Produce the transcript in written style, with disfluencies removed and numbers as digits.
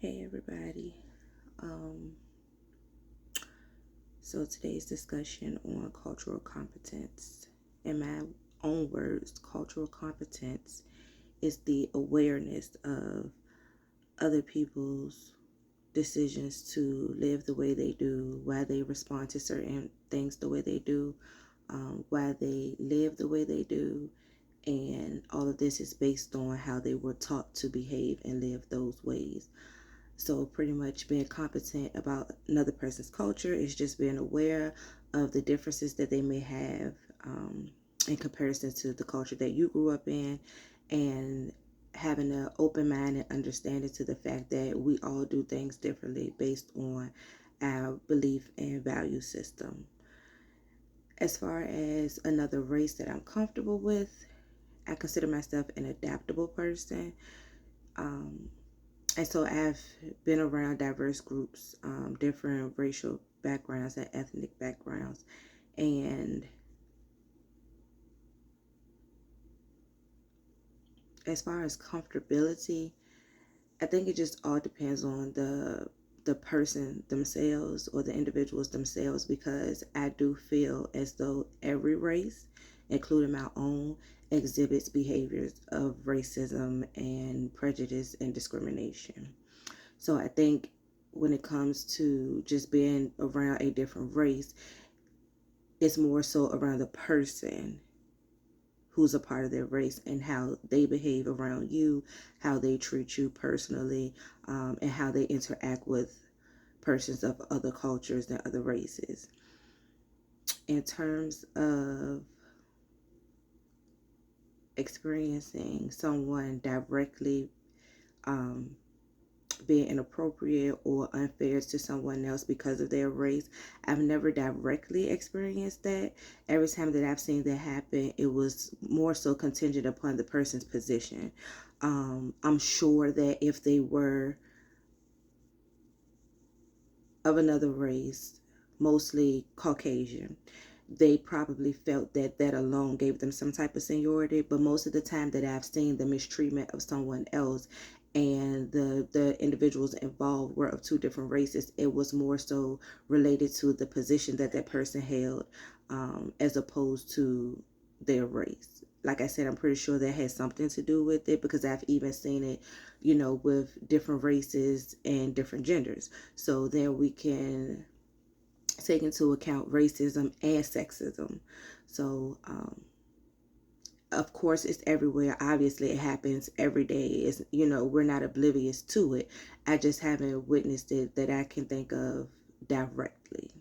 Hey everybody. Um, so today's discussion on cultural competence. In my own words, cultural competence is the awareness of other people's decisions to live the way they do, why they respond to certain things the way they do, why they live the way they do, and all of this is based on how they were taught to behave and live those ways. So pretty much being competent about another person's culture is just being aware of the differences that they may have in comparison to the culture that you grew up in, and having an open mind and understanding to the fact that we all do things differently based on our belief and value system. As far as another race that I'm comfortable with, I consider myself an adaptable person. Um, And so I've been around diverse groups, different racial backgrounds and ethnic backgrounds. And as far as comfortability, I think it just all depends on the person themselves or the individuals themselves, because I do feel as though every race, including my own, exhibits behaviors of racism and prejudice and discrimination. So I think when it comes to just being around a different race, it's more so around the person who's a part of their race and how they behave around you, how they treat you personally, and how they interact with persons of other cultures and other races. In terms of experiencing someone directly um, being inappropriate or unfair to someone else because of their race, I've never directly experienced that. Every time that I've seen that happen, it was more so contingent upon the person's position. I'm sure that if they were of another race, mostly Caucasian, they probably felt that that alone gave them some type of seniority. But most of the time that I've seen the mistreatment of someone else and the individuals involved were of two different races, it was more so related to the position that that person held, as opposed to their race. Like I said, I'm pretty sure that has something to do with it, because I've even seen it, with different races and different genders. So then we can take into account racism and sexism. So, of course, it's everywhere. Obviously, it happens every day. We're not oblivious to it. I just haven't witnessed it that I can think of directly.